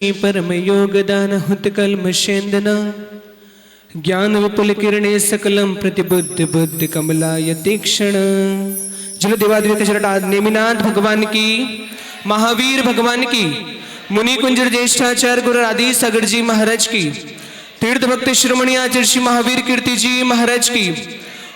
परम योगदान हुत कल्मषेन्दना ज्ञान विपुल किरणे सकलम प्रतिबुद्ध बुद्ध कमलाय तीक्षण। जल देवाद्वित शरणाद नेमिनाथ भगवान की, महावीर भगवान की, मुनि कुंजर ज्येष्ठाचार्य गुरु आदि सागर जी महाराज की, तीर्थ भक्त शिरोमणि आचार्य श्री महावीर कीर्ति जी महाराज की,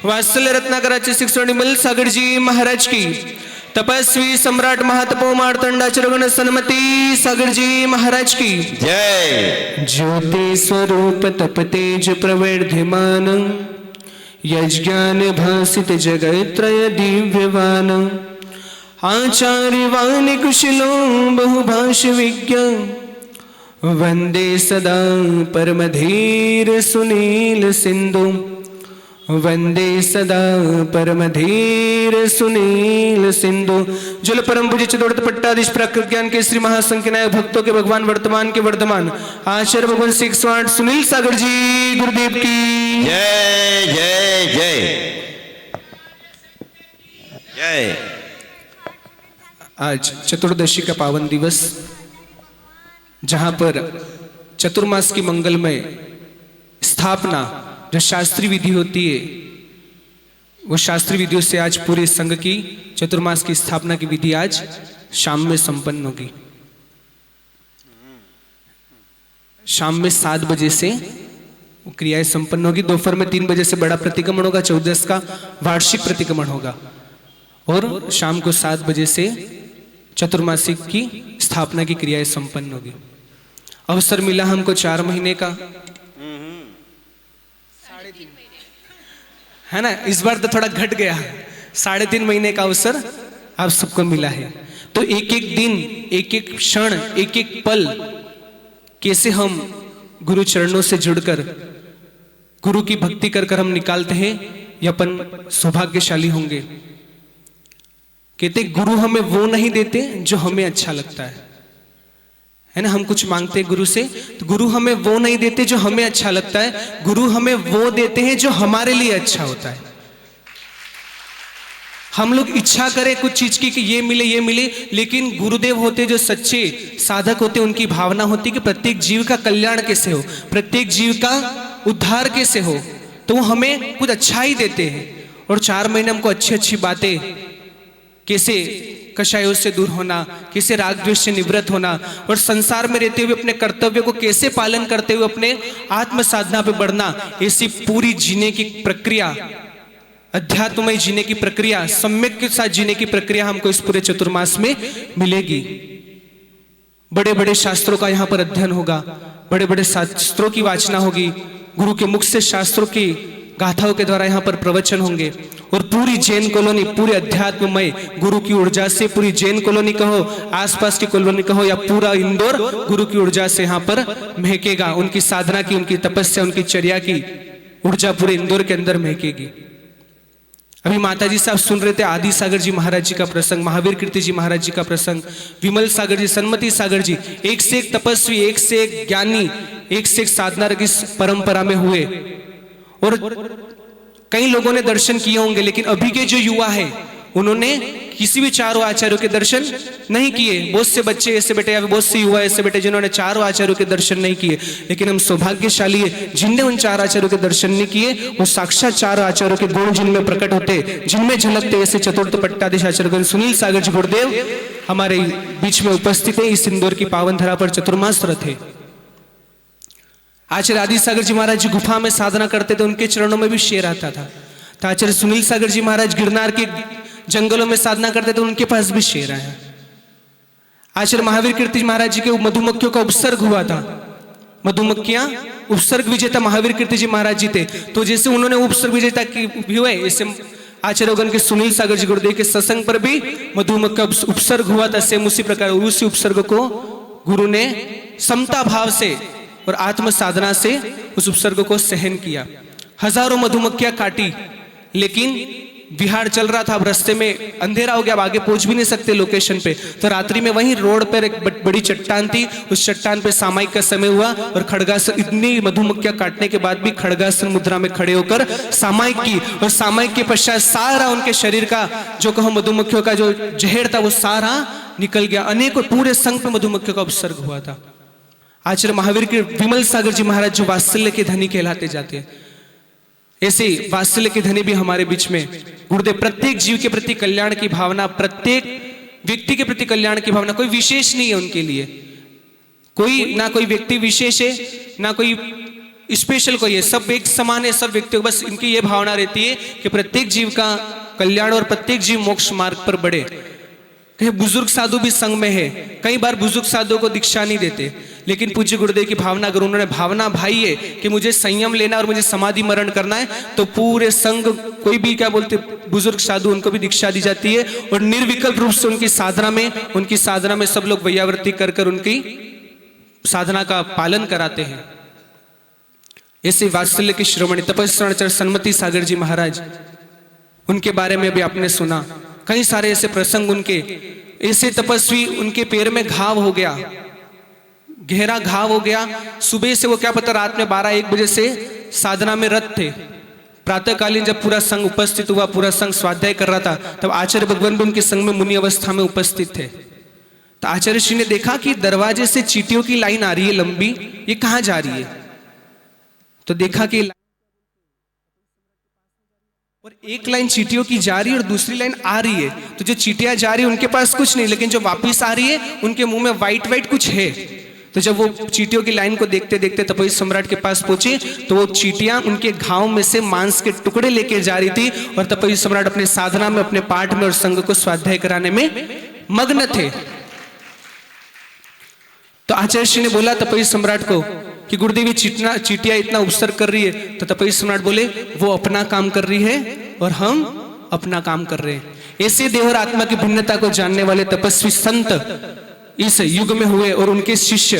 वात्सल्य रत्नाकर आचार्य शिक्षण निमल सागर जी महाराज की, तपस्वी सम्राट महातपो मार्तंडाचरगण सन्मति सागर जी महाराज की जय। ज्योति स्वरूप तप तेज प्रवर्धमान यज्ञान भासित जगत्रय दिव्यवान आचार्यवान कुशलो बहुभाष विज्ञ वंदे सदा परमधीर सुनील सिंधु वंदे सदा परमधीर सुनील सिंधु। जल परम पूज्य चतुर्थ पट्टाधीश प्राकृत ज्ञान के श्री महासंख्यनायक भक्तों के भगवान वर्तमान के वर्धमान आचार्य भगवान 608 सुनील सागर जी गुरुदेव की जय जय जय जय। आज चतुर्दशी का पावन दिवस, जहां पर चतुर्मास की मंगलमय स्थापना जो शास्त्रीय विधि होती है, वो शास्त्रीय विधियों से आज पूरे संघ की चतुर्मास की स्थापना की विधि आज शाम में संपन्न होगी। शाम में 7 बजे से वो क्रियाएं संपन्न होगी। दोपहर में 3 बजे से बड़ा प्रतिक्रमण होगा, 14 का वार्षिक प्रतिक्रमण होगा और शाम को 7 बजे से चतुर्मासिक की स्थापना की क्रियाएं संपन्न होगी। अवसर मिला हमको 4 महीने का, है ना। इस बार तो थोड़ा घट गया, 3.5 महीने का अवसर आप सबको मिला है। तो एक एक दिन, एक एक क्षण, एक एक पल कैसे हम गुरु चरणों से जुड़कर गुरु की भक्ति कर कर हम निकालते हैं, ये अपन सौभाग्यशाली होंगे। कहते गुरु हमें वो नहीं देते जो हमें अच्छा लगता है ना। हम कुछ मांगते हैं गुरु से, तो गुरु हमें वो नहीं देते जो हमें अच्छा लगता है, गुरु हमें वो देते हैं जो हमारे लिए अच्छा होता है। हम लोग इच्छा करें कुछ चीज की कि ये मिले ये मिले, लेकिन गुरुदेव होते जो सच्चे साधक होते, उनकी भावना होती कि प्रत्येक जीव का कल्याण कैसे हो, प्रत्येक जीव का उद्धार कैसे हो, तो वो हमें कुछ अच्छा ही देते हैं। और 4 महीने हमको अच्छी अच्छी बातें, कैसे कषायों से दूर होना, कैसे राग द्वेष से निवृत्त होना और संसार में रहते हुए अपने कर्तव्य को कैसे पालन करते हुए अपने आत्म साधना पे बढ़ना, ऐसी पूरी जीने की प्रक्रिया, अध्यात्ममय जीने की प्रक्रिया, सम्यक के साथ जीने की प्रक्रिया हमको इस पूरे चतुर्मास में मिलेगी। बड़े बड़े शास्त्रों का यहाँ पर अध्ययन होगा, बड़े बड़े शास्त्रों की वाचना होगी, गुरु के मुख से शास्त्रों की गाथाओं के द्वारा यहाँ पर प्रवचन होंगे और पूरी जैन कॉलोनी, पूरे अध्यात्ममय गुरु की ऊर्जा से, पूरी जैन कॉलोनी कहो, आसपास की कॉलोनी कहो या पूरा इंदौर गुरु की ऊर्जा से यहाँ पर महकेगा। उनकी साधना की, उनकी तपस्या, उनकी चर्या की ऊर्जा पूरे इंदौर के अंदर महकेगी। अभी माताजी साहब सुन रहे थे आदि सागर जी महाराज जी का प्रसंग, महावीर कीर्ति जी महाराज जी का प्रसंग, विमल सागर जी, सन्मति सागर जी, एक से एक तपस्वी, एक से एक ज्ञानी, एक से एक साधना की परंपरा में हुए। और कई लोगों ने दर्शन किए होंगे, लेकिन अभी के जो युवा है उन्होंने किसी भी 4 आचार्यों के दर्शन नहीं किए। बहुत से बच्चे ऐसे बैठे या बहुत से युवा ऐसे बैठे जिन्होंने 4 आचार्यों के दर्शन नहीं किए, लेकिन हम सौभाग्यशाली है जिनने उन 4 आचार्यों के दर्शन नहीं किए। वो साक्षात 4 आचार्यों के गुण जिनमें प्रकट होते, जिनमें झलकते, ऐसे चतुर्थ पट्टाधीश आचार्य सुनील सागर जी गुरुदेव हमारे बीच में उपस्थित है। इस इंदौर की पावन धरा पर चतुर्मास व्रत है। आचार्य आदि सागर जी महाराज जी गुफा में साधना करते थे, उनके चरणों में भी शेर आता था। तो आचार्य सुनील सागर जी महाराज गिरनार के जंगलों में साधना करते थे, उनके पास भी शेर आया। आचार्य महावीर कीर्ति महाराज जी के मधुमक्खियों का उपसर्ग हुआ था, मधुमक्खियां उपसर्ग विजेता महावीर कीर्ति जी महाराज जी थे। तो जैसे उन्होंने उपसर्ग विजेता भी हुए, ऐसे आचार्य के सुनील सागर जी गुरुदेव के सत्संग पर भी मधुमक्खी का उपसर्ग हुआ था। सेम उसी प्रकार उसी उपसर्ग को गुरु ने समता भाव से और आत्म साधना से उस उपसर्ग को सहन किया। हजारों मधुमक्खियां काटी, लेकिन विहार चल रहा था, अब रास्ते में अंधेरा हो गया, अब आगे पहुंच भी नहीं सकते लोकेशन पे। तो रात्रि में वहीं रोड पर एक बड़ी चट्टान थी, उस चट्टान पे सामायिक का समय हुआ और खड़गासन, इतनी मधुमक्खियां काटने के बाद भी खड़गासन मुद्रा में खड़े होकर सामायिक की, और सामायिक के पश्चात सारा उनके शरीर का जो कहो मधुमक्खियों का जो जहर था वो सारा निकल गया। अनेकों पूरे संघ पे मधुमक्खियों का उपसर्ग हुआ था। आचार्य महावीर के विमल सागर जी महाराज जो वात्सल्य के धनी कहलाते जाते हैं, ऐसे वात्सल्य के धनी भी हमारे बीच में गुरुदेव प्रत्येक जीव के प्रति कल्याण की भावना, प्रत्येक व्यक्ति के प्रति कल्याण की भावना, कोई विशेष नहीं है उनके लिए, कोई ना कोई व्यक्ति विशेष है ना कोई स्पेशल कोई है, सब एक समान है, सब व्यक्तियों को बस इनकी ये भावना रहती है कि प्रत्येक जीव का कल्याण और प्रत्येक जीव मोक्ष मार्ग पर बढ़े। कहीं बुजुर्ग साधु भी संग में है, कई बार बुजुर्ग साधुओं को दीक्षा नहीं देते, लेकिन पूज्य गुरुदेव की भावना अगर उन्होंने भावना भाई है कि मुझे संयम लेना और मुझे समाधि मरण करना है, तो पूरे संघ कोई भी क्या बोलते बुजुर्ग साधु उनको भी दीक्षा दी जाती है और निर्विकल्प रूप से उनकी साधना में सब लोग वैयावृत्ति कर कर उनकी साधना का पालन कराते हैं। ऐसे वात्सल्य के शिरोमणि तपस्वी सन्मति सागर जी महाराज, उनके बारे में भी आपने सुना, कई सारे ऐसे प्रसंग उनके, ऐसे तपस्वी उनके पैर में घाव हो गया, गहरा घाव हो गया, सुबह से वो क्या पता रात में 12-1 बजे से साधना में रत थे। प्रातःकालीन जब पूरा संघ उपस्थित हुआ, पूरा संघ स्वाध्याय कर रहा था, तब आचार्य भगवान भी उनके संग में मुनि अवस्था में उपस्थित थे। तो आचार्य श्री ने देखा कि दरवाजे से चींटियों की लाइन आ रही है लंबी, ये कहाँ जा रही है? तो देखा कि और एक लाइन चींटियों की जा रही है और दूसरी लाइन आ रही है, तो जो चींटियां जा रही है उनके पास कुछ नहीं, लेकिन जो वापस आ रही है उनके मुंह में वाइट वाइट कुछ है। तो जब वो चींटियों की लाइन को देखते देखते तपस्वी सम्राट के पास पहुंचे, तो वो चींटियां उनके घाव में से मांस के टुकड़े लेके जा रही थी और तपस्वी सम्राट अपने साधना में, अपने पाठ में और संघ को स्वाध्याय कराने में मग्न थे। तो आचार्य श्री ने बोला तपस्वी सम्राट को कि गुरुदेव चींटियां इतना उपसर्ग कर रही है, तो तपस्वी सम्राट बोले वो अपना काम कर रही है और हम अपना काम कर रहे हैं। ऐसे देह और आत्मा की भिन्नता को जानने वाले तपस्वी संत इस युग में हुए और उनके शिष्य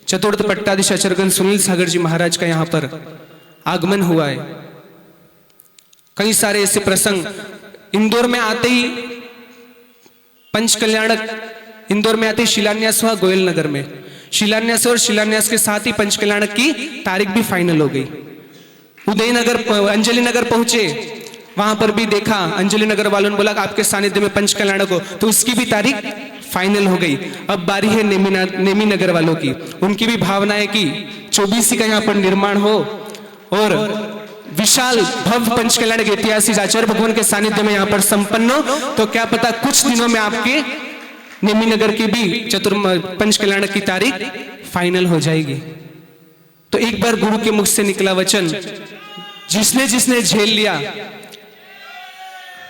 चतुर्थ पट्टाधीश आचार्य सुनील सागर जी महाराज का यहाँ पर आगमन हुआ है। कई सारे ऐसे प्रसंग, इंदौर में आते ही पंचकल्याणक, इंदौर में आते ही शिलान्यास हुआ गोयल नगर में, शिलान्यास और शिलान्यास के साथ ही पंचकल्याणक की तारीख भी फाइनल हो गई। उदयनगर, अंजलि नगर पहुंचे, वहां पर भी देखा, अंजलि नगर वालों ने बोला आपके सानिध्य में पंचकल्याणक हो, तो उसकी भी तारीख फाइनल हो गई। अब बारी है नेमी नगर वालों की, उनकी भी भावना है कि 24 का यहाँ पर निर्माण हो और विशाल भव्य पंचकल्याणक ऐतिहासिक आचार्य भगवान के सानिध्य में यहाँ पर संपन्न हो, तो क्या पता कुछ दिनों में आपके नेमी नगर की भी पंचकल्याणक की तारीख फाइनल हो जाएगी। तो एक बार गुरु के मुख से निकला वचन, जिसने जिसने झेल लिया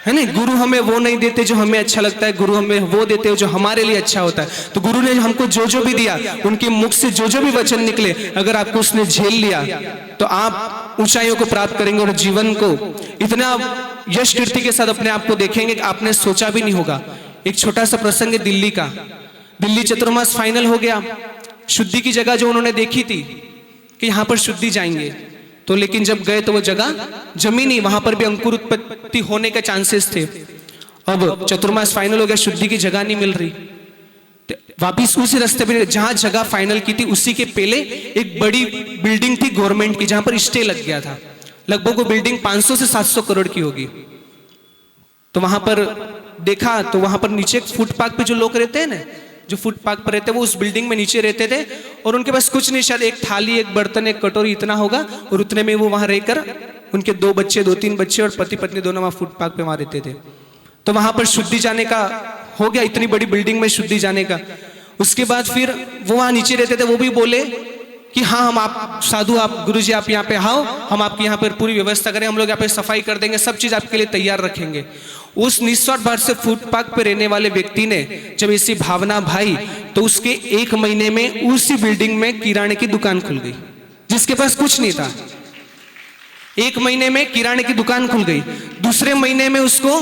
है ना, गुरु हमें वो नहीं देते जो हमें अच्छा लगता है, गुरु हमें वो देते हैं जो हमारे लिए अच्छा होता है। तो गुरु ने हमको जो जो भी दिया, उनके मुख से जो जो भी वचन निकले, अगर आपको उसने झेल लिया तो आप ऊंचाइयों को प्राप्त करेंगे और जीवन को इतना यश कीर्ति के साथ अपने आप को देखेंगे कि आपने सोचा भी नहीं होगा। एक छोटा सा प्रसंग है दिल्ली का, दिल्ली चतुर्मास फाइनल हो गया, शुद्धि की जगह जो उन्होंने देखी थी कि यहां पर शुद्धि जाएंगे, तो लेकिन जब गए तो वो जगह जमी नहीं, वहां पर भी अंकुर उत्पत्ति होने के चांसेस थे। अब चतुर्मास फाइनल हो गया, शुद्धि की जगह नहीं मिल रही, वापिस उसी रास्ते पे जहां जगह फाइनल की थी उसी के पहले एक बड़ी बिल्डिंग थी गवर्नमेंट की, जहां पर स्टे लग गया था, लगभग वो बिल्डिंग 500 से 700 करोड़ की होगी। तो वहां पर देखा तो वहां पर नीचे फुटपाथ पे जो लोग रहते हैं ना, जो फुटपाथ पर रहते हैं वो उस बिल्डिंग में नीचे रहते थे और उनके पास कुछ नहीं, शायद एक थाली, एक बर्तन, एक कटोरी इतना होगा, और उतने में वो वहां रहकर उनके 2 बच्चे, 2-3 बच्चे और पति पत्नी दोनों वहां फुटपाथ पे वहां रहते थे। तो वहां पर शुद्धि जाने का हो गया, इतनी बड़ी बिल्डिंग में शुद्धि जाने का। उसके बाद फिर वो वहां नीचे रहते थे, वो भी बोले कि हाँ हम आप साधु, आप गुरुजी आप यहाँ पे आओ, हम आपकी यहाँ पर पूरी व्यवस्था करें, हम लोग यहाँ पे सफाई कर देंगे, सब चीज आपके लिए तैयार रखेंगे। उस निस्वार्थ भाव से फुटपाथ पे रहने वाले व्यक्ति ने जब ऐसी भावना भाई, तो उसके 1 महीने में उसी बिल्डिंग में किराने की दुकान खुल गई, जिसके पास कुछ नहीं था। 1 महीने में किराने की दुकान खुल गई, दूसरे महीने में उसको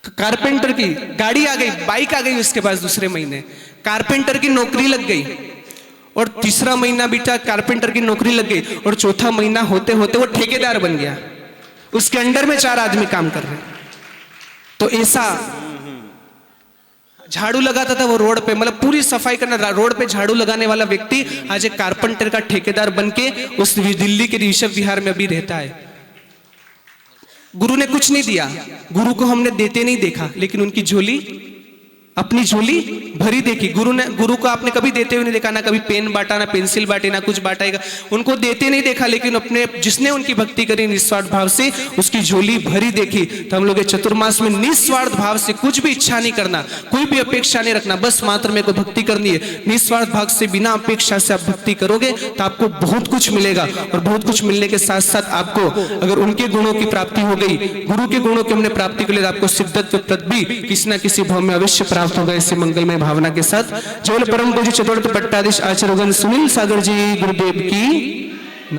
कारपेंटर की गाड़ी आ गई, बाइक आ गई उसके पास, दूसरे महीने कारपेंटर की नौकरी लग गई, और तीसरा महीना बीता कारपेंटर की नौकरी लग गई, और चौथा महीना होते होते वो ठेकेदार बन गया, उसके अंडर में 4 आदमी काम कर रहे। तो ऐसा झाड़ू लगाता था वो रोड पे, मतलब पूरी सफाई करना, रोड पे झाड़ू लगाने वाला व्यक्ति आज एक कारपेंटर का ठेकेदार बनके उस दिल्ली के ऋषभ विहार में अभी रहता है। गुरु ने कुछ नहीं दिया, गुरु को हमने देते नहीं देखा, लेकिन उनकी झोली अपनी झोली भरी देखी। गुरु को आपने कभी देते हुए नहीं देखा, ना कभी पेन बांटा, ना पेंसिल बांटे, ना कुछ बांटेगा, उनको देते नहीं देखा, लेकिन अपने जिसने उनकी भक्ति करी निस्वार्थ भाव से उसकी झोली भरी देखी। तो हम लोग ये चतुर्मास में निस्वार्थ भाव से कुछ भी इच्छा नहीं करना, कोई भी अपेक्षा नहीं रखना, बस मात्र मेरे को भक्ति करनी है। निस्वार्थ भाव से बिना अपेक्षा से आप भक्ति करोगे तो आपको बहुत कुछ मिलेगा, और बहुत कुछ मिलने के साथ साथ आपको अगर उनके गुणों की प्राप्ति हो गई, गुरु के गुणों की हमने प्राप्ति के लिए, आपको सिद्धत्व पद भी किसी न किसी भाव में अवश्य प्राप्त होगा। इसी मंगलमय भावना के साथ जय परम पूज्य चतुर्थ पट्टाधीश आचार्य सुनील सागर जी गुरुदेव की